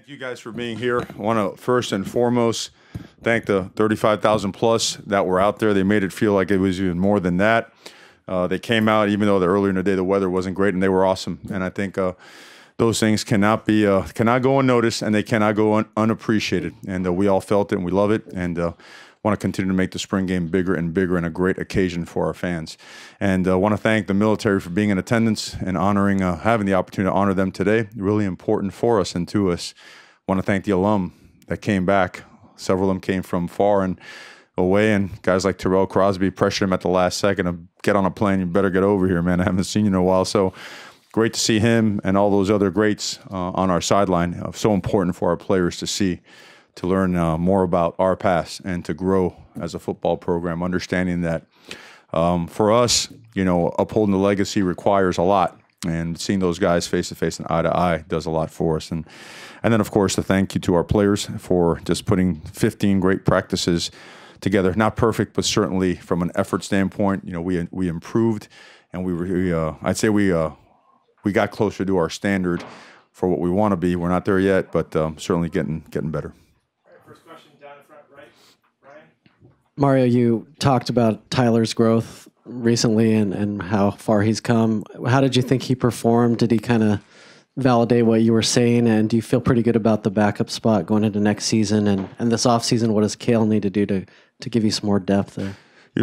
Thank you guys for being here. I want to first and foremost thank the 35,000 plus that were out there. They made it feel like it was even more than that. They came out even though earlier in the day the weather wasn't great, and they were awesome. And I think those things cannot go unnoticed, and they cannot go unappreciated. And we all felt it, and we love it. And want to continue to make the spring game bigger and bigger and a great occasion for our fans. And want to thank the military for being in attendance and honoring, having the opportunity to honor them today. Really important for us and to us. Want to thank the alum that came back. Several of them came from far and away, and guys like Terrell Crosby pressured him at the last second to get on a plane. You better get over here, man. I haven't seen you in a while. So great to see him and all those other greats on our sideline. So important for our players to see, to learn more about our past and to grow as a football program, understanding that for us, upholding the legacy requires a lot, and seeing those guys face to face and eye to eye does a lot for us. And then, of course, the thank you to our players for just putting 15 great practices together. Not perfect, but certainly from an effort standpoint, we improved, and I'd say we got closer to our standard for what we want to be. We're not there yet, but certainly getting better. First question down in front, right? Ryan? Mario, you talked about Tyler's growth recently and how far he's come. How did you think he performed? Did he kind of validate what you were saying? And do you feel pretty good about the backup spot going into next season? And this offseason, what does Kale need to do to give you some more depth there?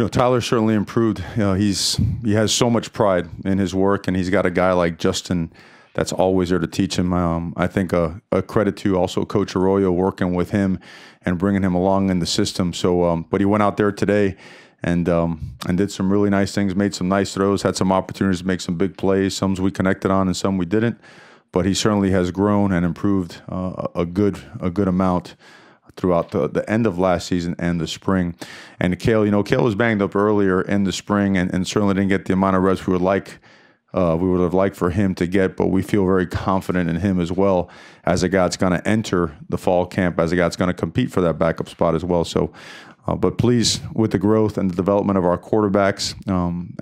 Tyler certainly improved. He has so much pride in his work, and he's got a guy like Justin that's always there to teach him. I think a credit to also Coach Arroyo working with him and bringing him along in the system. So, but he went out there today and did some really nice things, made some nice throws, had some opportunities to make some big plays. Some we connected on and some we didn't. But he certainly has grown and improved a good amount throughout the end of last season and the spring. And Kale, Kale was banged up earlier in the spring and certainly didn't get the amount of reps we would have liked for him to get, but we feel very confident in him as well as a guy that's going to enter the fall camp, as a guy that's going to compete for that backup spot as well. So, but pleased with the growth and the development of our quarterbacks,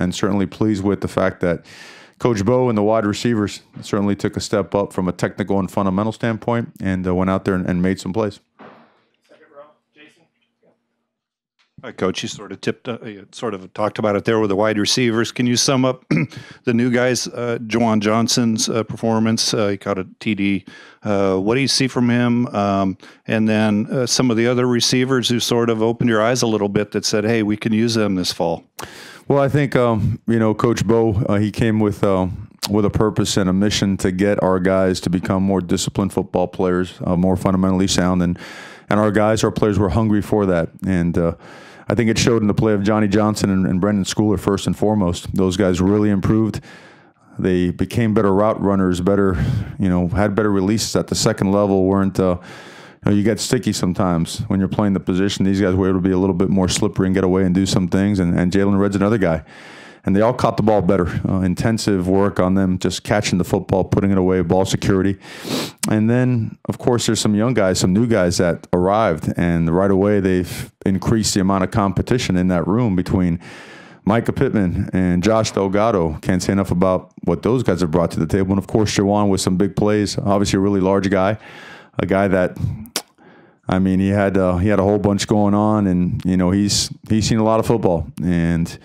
and certainly pleased with the fact that Coach Bo and the wide receivers certainly took a step up from a technical and fundamental standpoint and went out there and made some plays. Hi, Coach. You sort of talked about it there with the wide receivers. Can you sum up the new guys, Juwan Johnson's performance? He caught a TD. What do you see from him? And then some of the other receivers who sort of opened your eyes a little bit that said, hey, we can use them this fall. Well, I think, Coach Bo, he came with a purpose and a mission to get our guys to become more disciplined football players, more fundamentally sound. And our players were hungry for that. And I think it showed in the play of Johnny Johnson and Brendan Schooler first and foremost. Those guys really improved. They became better route runners, had better releases at the second level. You get sticky sometimes when you're playing the position. These guys were able to be a little bit more slippery and get away and do some things. And Jalen Redd's another guy. And they all caught the ball better. Intensive work on them, just catching the football, putting it away, ball security. And then, of course, there's some young guys, some new guys that arrived. And right away, they've increased the amount of competition in that room between Micah Pittman and Josh Delgado. Can't say enough about what those guys have brought to the table. And, of course, Juwan with some big plays. Obviously, a really large guy. A guy that, he had a whole bunch going on. And, he's seen a lot of football. And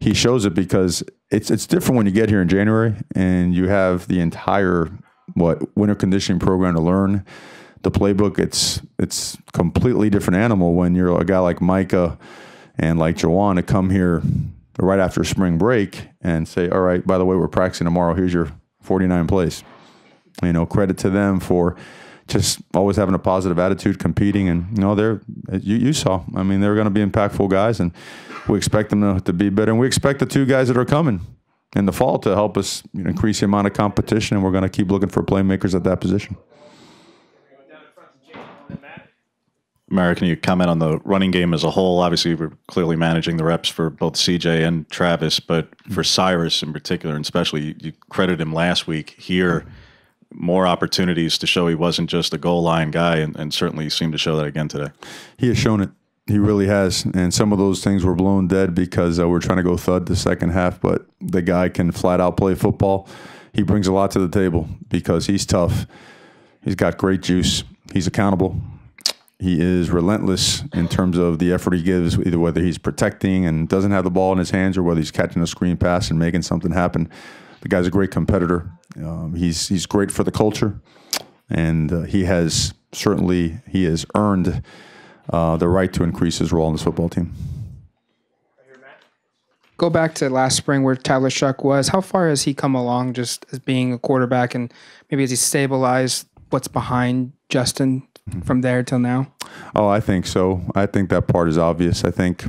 he shows it because it's different when you get here in January and you have the entire winter conditioning program to learn the playbook. It's completely different animal when you're a guy like Micah and like Juwan to come here right after spring break and say, all right, by the way, we're practicing tomorrow. Here's your 49 plays. Credit to them for just always having a positive attitude, competing, and you saw. They're going to be impactful guys, and we expect them to be better. And we expect the two guys that are coming in the fall to help us increase the amount of competition, and we're going to keep looking for playmakers at that position. Mario, can you comment on the running game as a whole? Obviously, we're clearly managing the reps for both CJ and Travis, but for Cyrus in particular, and especially you credited him last week here. More opportunities to show he wasn't just a goal line guy, and certainly seemed to show that again today. He has shown it. He really has. And some of those things were blown dead because we're trying to go thud the second half, but the guy can flat out play football. He brings a lot to the table because he's tough. He's got great juice. He's accountable. He is relentless in terms of the effort he gives, either whether he's protecting and doesn't have the ball in his hands or whether he's catching a screen pass and making something happen. The guy's a great competitor. He's great for the culture, and he has earned the right to increase his role on this football team. Go back to last spring where Tyler Shuck was. How far has he come along just as being a quarterback, and maybe has he stabilized what's behind Justin from there till now? Oh, I think so. I think that part is obvious. I think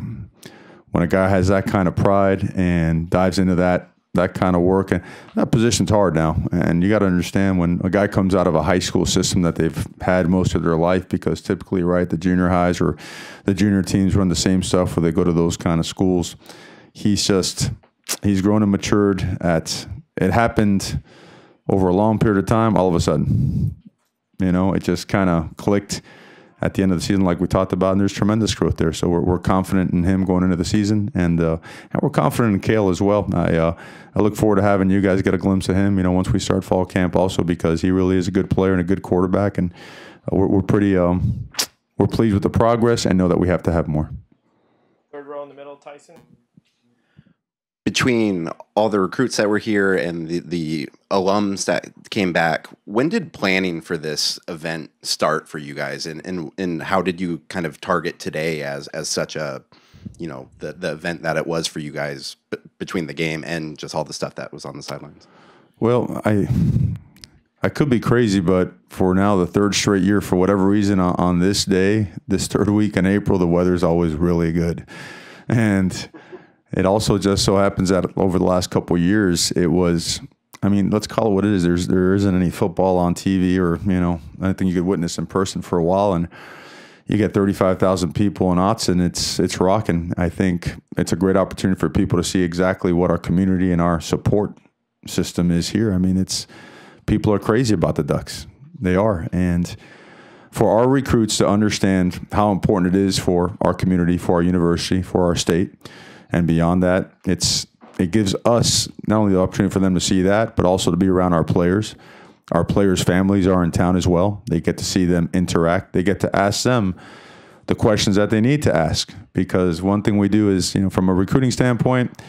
when a guy has that kind of pride and dives into that kind of work, and that position's hard now. And you got to understand when a guy comes out of a high school system that they've had most of their life, because typically, right, the junior highs or the junior teams run the same stuff where they go to those kind of schools. He's grown and matured it happened over a long period of time. All of a sudden, it just kind of clicked at the end of the season, like we talked about, and there's tremendous growth there. So we're confident in him going into the season, and we're confident in Kale as well. I look forward to having you guys get a glimpse of him, once we start fall camp also, because he really is a good player and a good quarterback, and we're pleased with the progress and know that we have to have more. Third row in the middle, Tyson. Between all the recruits that were here and the alums that came back, when did planning for this event start for you guys, and how did you kind of target today as such a, the event that it was for you guys between the game and just all the stuff that was on the sidelines? Well, I could be crazy, but for now, the third straight year, for whatever reason, on this day, this third week in April, the weather's always really good. And it also just so happens that over the last couple of years, it was, let's call it what it is. There isn't any football on TV or, anything you could witness in person for a while. And you get 35,000 people in Autzen, it's rocking. I think it's a great opportunity for people to see exactly what our community and our support system is here. People are crazy about the Ducks. They are. And for our recruits to understand how important it is for our community, for our university, for our state, and beyond that, it gives us not only the opportunity for them to see that, but also to be around our players. Our players' families are in town as well. They get to see them interact. They get to ask them the questions that they need to ask. Because one thing we do is, from a recruiting standpoint,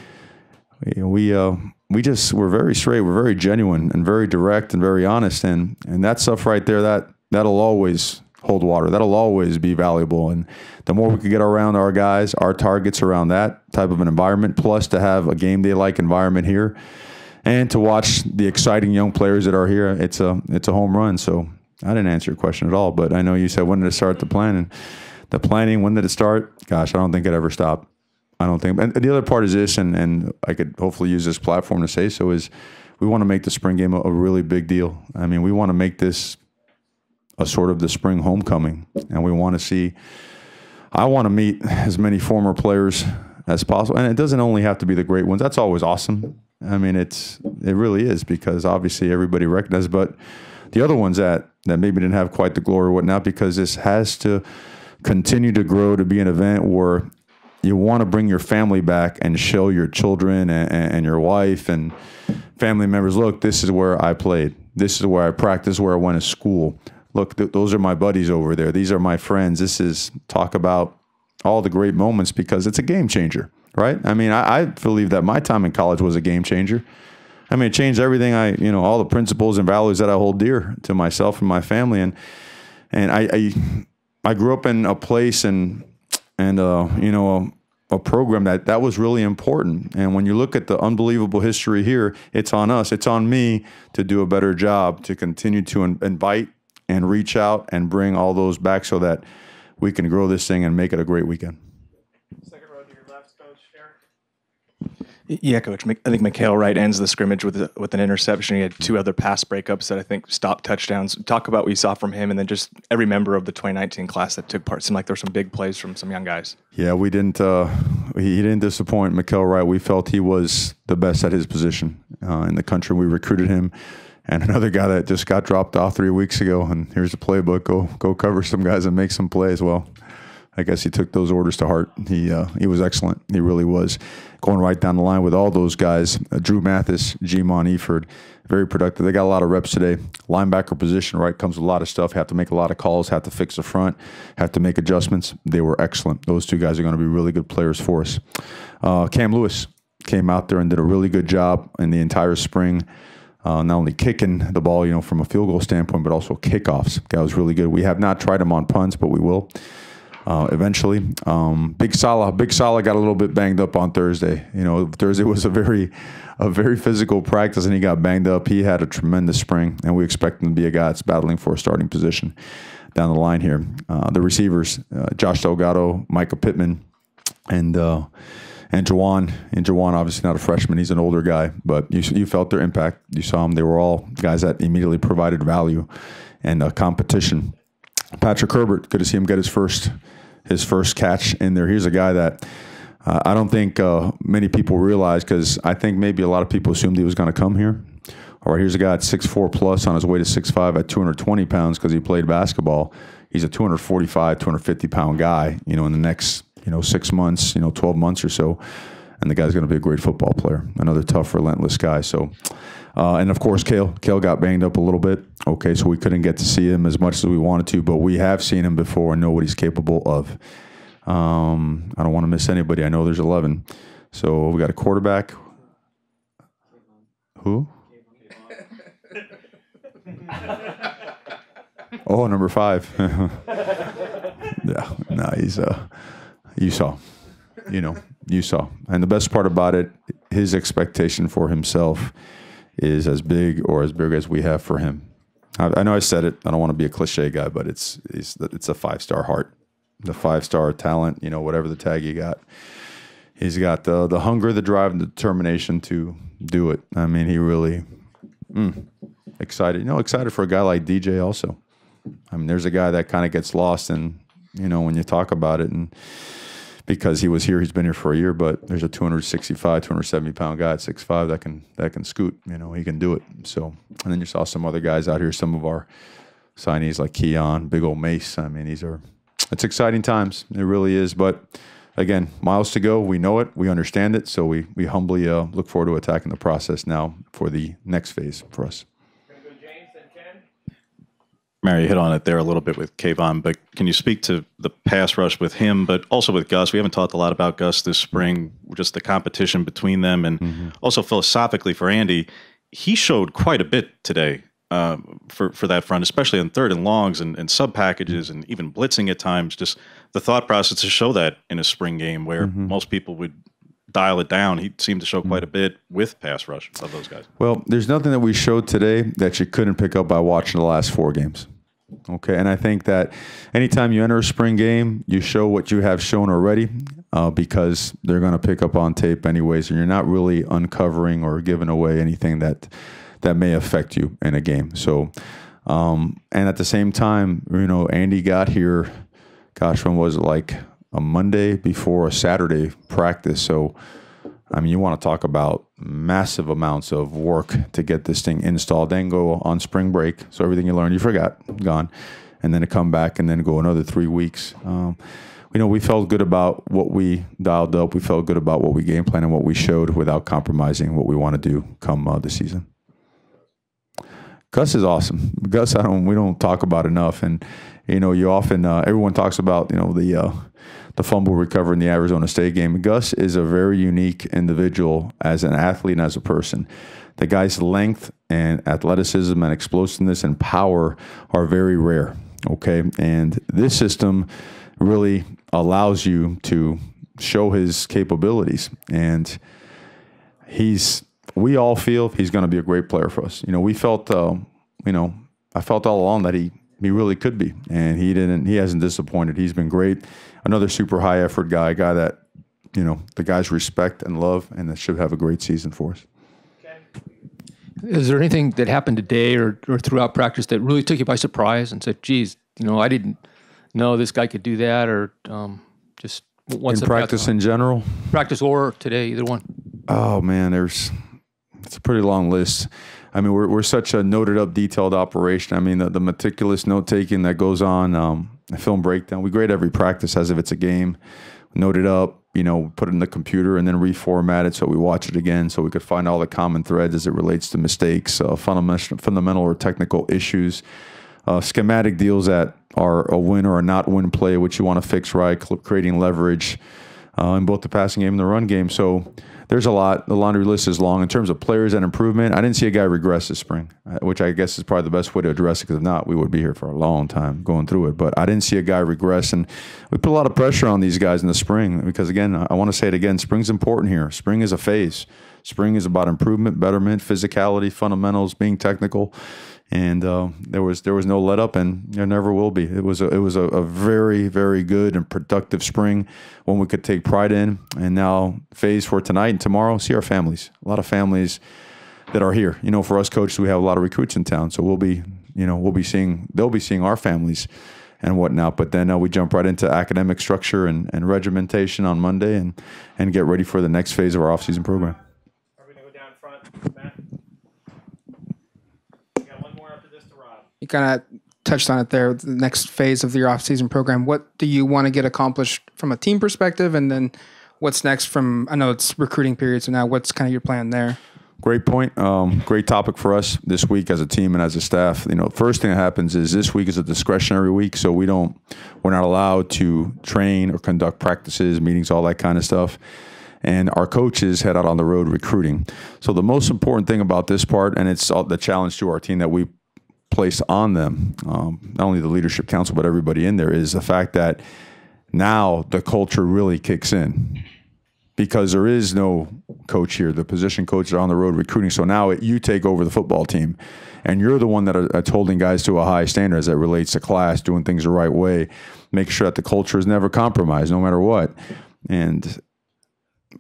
we're very straight, we're very genuine and very direct and very honest. And that stuff right there, that'll always hold water. That'll always be valuable. And the more we can get around our guys, our targets around that type of an environment, plus to have a game day-like environment here and to watch the exciting young players that are here, it's a home run. So I didn't answer your question at all, but I know you said, when did it start the planning? The planning, when did it start? Gosh, I don't think it ever stopped. I don't think. And the other part is this, and I could hopefully use this platform to say so, is we want to make the spring game a really big deal. We want to make this a sort of the spring homecoming, and we want to see. I want to meet as many former players as possible, and it doesn't only have to be the great ones. That's always awesome. It really is, because obviously everybody recognizes, but the other ones that maybe didn't have quite the glory or whatnot, because this has to continue to grow to be an event where you want to bring your family back and show your children and your wife and family members, look, this is where I played. This is where I practiced, where I went to school. Look, those are my buddies over there. These are my friends. This is talk about all the great moments, because it's a game changer, right? I believe that my time in college was a game changer. It changed everything. All the principles and values that I hold dear to myself and my family. And I grew up in a place and a program that was really important. And when you look at the unbelievable history here, it's on us. It's on me to do a better job, to continue to invite and reach out and bring all those back so that we can grow this thing and make it a great weekend. Second row to your left, Coach Eric. Yeah, Coach. I think Mikhail Wright ends the scrimmage with an interception. He had two other pass breakups that I think stopped touchdowns. Talk about what you saw from him, and then just every member of the 2019 class that took part. Seemed like there were some big plays from some young guys. Yeah, we didn't. He didn't disappoint. Mikhail Wright. We felt he was the best at his position in the country. We recruited him. And another guy that just got dropped off 3 weeks ago, and here's the playbook: go cover some guys and make some plays. Well, I guess he took those orders to heart. He was excellent. He really was. Going right down the line with all those guys, Drew Mathis, G-Mon Eford, very productive. They got a lot of reps today. Linebacker position, right, comes with a lot of stuff. Have to make a lot of calls, have to fix the front, have to make adjustments. They were excellent. Those two guys are going to be really good players for us. Cam Lewis came out there and did a really good job in the entire spring. Not only kicking the ball, from a field goal standpoint, but also kickoffs. Guy was really good. We have not tried him on punts, but we will eventually. Big Salah got a little bit banged up on Thursday. Thursday was a very physical practice, and he got banged up. He had a tremendous spring, and we expect him to be a guy that's battling for a starting position down the line here. The receivers, Josh Delgado, Micah Pittman, and Jawan. And Jawan, obviously not a freshman. He's an older guy, but you felt their impact. You saw them. They were all guys that immediately provided value and competition. Patrick Herbert, good to see him get his first catch in there. Here's a guy that I don't think many people realize, because I think maybe a lot of people assumed he was going to come here. All right, here's a guy at 6'4 plus on his way to 6'5 at 220 pounds because he played basketball. He's a 245, 250-pound guy, in the next 6 months, 12 months or so. And the guy's going to be a great football player, another tough, relentless guy. So, and of course, Kale got banged up a little bit. Okay, so we couldn't get to see him as much as we wanted to, but we have seen him before and know what he's capable of. I don't want to miss anybody. I know there's 11. So we got a quarterback. Who? Oh, number 5. Yeah, no, he's you saw. And the best part about it, his expectation for himself is as big as we have for him. I know I said it. I don't want to be a cliche guy, but it's a 5-star heart, the 5-star talent. Whatever the tag you got, he's got the hunger, the drive, and the determination to do it. I mean, he really excited. Excited for a guy like DJ also. I mean, there's a guy that kind of gets lost, and when you talk about it, and because he was here, he's been here for a year, but there's a 265, 270-pound guy at 6'5" that can scoot. He can do it. So, and then you saw some other guys out here, some of our signees like Keon, big old Mace. I mean, it's exciting times. It really is. But again, miles to go. We know it. We understand it. So we humbly look forward to attacking the process now for the next phase for us. Mario, you hit on it there a little bit with Kayvon, but can you speak to the pass rush with him, but also with Gus? We haven't talked a lot about Gus this spring, just the competition between them, and also philosophically for Andy, he showed quite a bit today for that front, especially on third and longs and sub packages and even blitzing at times. Just the thought process to show that in a spring game where most people would dial it down. He seemed to show quite a bit with pass rush of those guys. Well, there's nothing that we showed today that you couldn't pick up by watching the last 4 games. Okay, and I think that anytime you enter a spring game, you show what you have shown already because they're going to pick up on tape anyways, and you're not really uncovering or giving away anything that may affect you in a game. So, and at the same time, Andy got here, gosh, when was it, like a Monday before a Saturday practice? So, I mean, you want to talk about massive amounts of work to get this thing installed, then go on spring break. So everything you learned, you forgot, gone. And then to come back and then go another 3 weeks. We felt good about what we dialed up. We felt good about what we game planned and what we showed without compromising what we want to do come the season. Gus is awesome. Gus, we don't talk about enough. And, you often, everyone talks about, the fumble recovery in the Arizona State game. Gus is a very unique individual as an athlete and as a person. The guy's length and athleticism and explosiveness and power are very rare, okay? And this system really allows you to show his capabilities. And we all feel he's going to be a great player for us. We felt, I felt all along that he really could be, and he hasn't disappointed. He's been great. Another super high effort guy that, the guys respect and love, and that should have a great season for us. Okay. Is there anything that happened today or throughout practice that really took you by surprise and said, geez, I didn't know this guy could do that, or just what's in practice in general? Practice or today, either one. Oh man, it's a pretty long list. I mean, we're such a noted up, detailed operation. I mean, the meticulous note taking that goes on, a film breakdown. We grade every practice as if it's a game, note it up, put it in the computer, and then reformat it so we watch it again so we could find all the common threads as it relates to mistakes, fundamental or technical issues, schematic deals that are a win or a not win play, which you want to fix right, creating leverage in both the passing game and the run game. So there's a lot. The laundry list is long. In terms of players and improvement, I didn't see a guy regress this spring, which I guess is probably the best way to address it, because if not, we would be here for a long time going through it. But I didn't see a guy regress, and we put a lot of pressure on these guys in the spring because, again, I want to say it again, spring's important here. Spring is a phase. Spring is about improvement, betterment, physicality, fundamentals, being technical. And there was no let up, and there never will be. It was a very, very good and productive spring, one we could take pride in. And now phase for tonight and tomorrow, see our families. A lot of families that are here. For us coaches, we have a lot of recruits in town, so they'll be seeing our families and whatnot. But then we jump right into academic structure and regimentation on Monday, and get ready for the next phase of our offseason program. Are we going to go down front, Matt? You kind of touched on it there, the next phase of your off-season program. What do you want to get accomplished from a team perspective? And then what's next from, I know it's recruiting period, so now what's kind of your plan there? Great point. Great topic for us this week as a team and as a staff. First thing that happens is this week is a discretionary week, so we're not allowed to train or conduct practices, meetings, all that kind of stuff. And our coaches head out on the road recruiting. So the most important thing about this part, and it's the challenge to our team that we placed on them, not only the leadership council, but everybody in there, is the fact that now the culture really kicks in, because there is no coach here. The position coaches are on the road recruiting. So now you take over the football team, and you're the one that's holding guys to a high standard as it relates to class, doing things the right way, making sure that the culture is never compromised, no matter what. And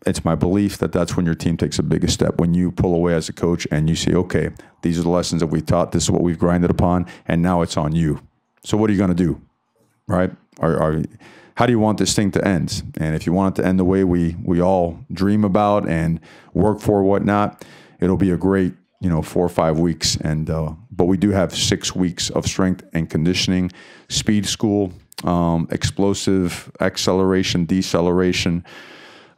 it's my belief that that's when your team takes the biggest step, when you pull away as a coach and you say, okay, these are the lessons that we taught, this is what we've grinded upon, and now it's on you. So what are you going to do, right? How do you want this thing to end? And if you want it to end the way we all dream about and work for, whatnot, it'll be a great 4 or 5 weeks. And but we do have 6 weeks of strength and conditioning, speed school, explosive acceleration, deceleration.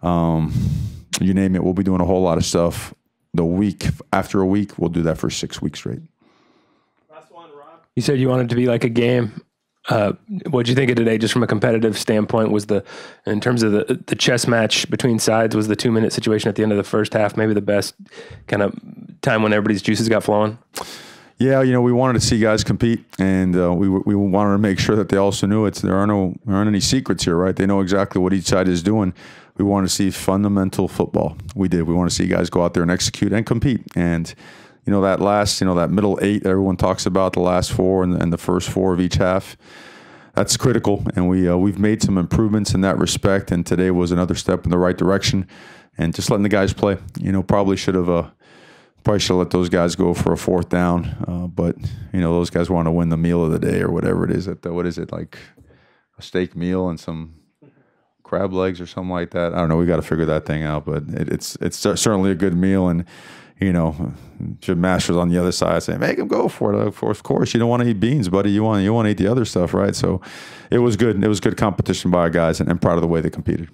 You name it, we'll be doing a whole lot of stuff. The week after a week, we'll do that for 6 weeks straight. Last one, Rob. You said you wanted it to be like a game. What'd you think of today, just from a competitive standpoint? In terms of the chess match between sides, was the 2-minute situation at the end of the first half maybe the best kind of time when everybody's juices got flowing? Yeah, we wanted to see guys compete, and we wanted to make sure that they also knew there aren't any secrets here, right? They know exactly what each side is doing. We want to see fundamental football. We did. We want to see guys go out there and execute and compete. And that last, that middle 8 everyone talks about, the last 4 and the first 4 of each half, that's critical. And we've made some improvements in that respect. And today was another step in the right direction. And just letting the guys play. Probably should have let those guys go for a 4th down. But those guys want to win the meal of the day or whatever it is. What is it, like a steak meal and some crab legs or something like that? I don't know. We got to figure that thing out. But it's certainly a good meal. And Jim Masters on the other side saying, make him go for it. Of course, you don't want to eat beans, buddy. You want to eat the other stuff, right? So it was good. It was good competition by our guys, and proud of the way they competed.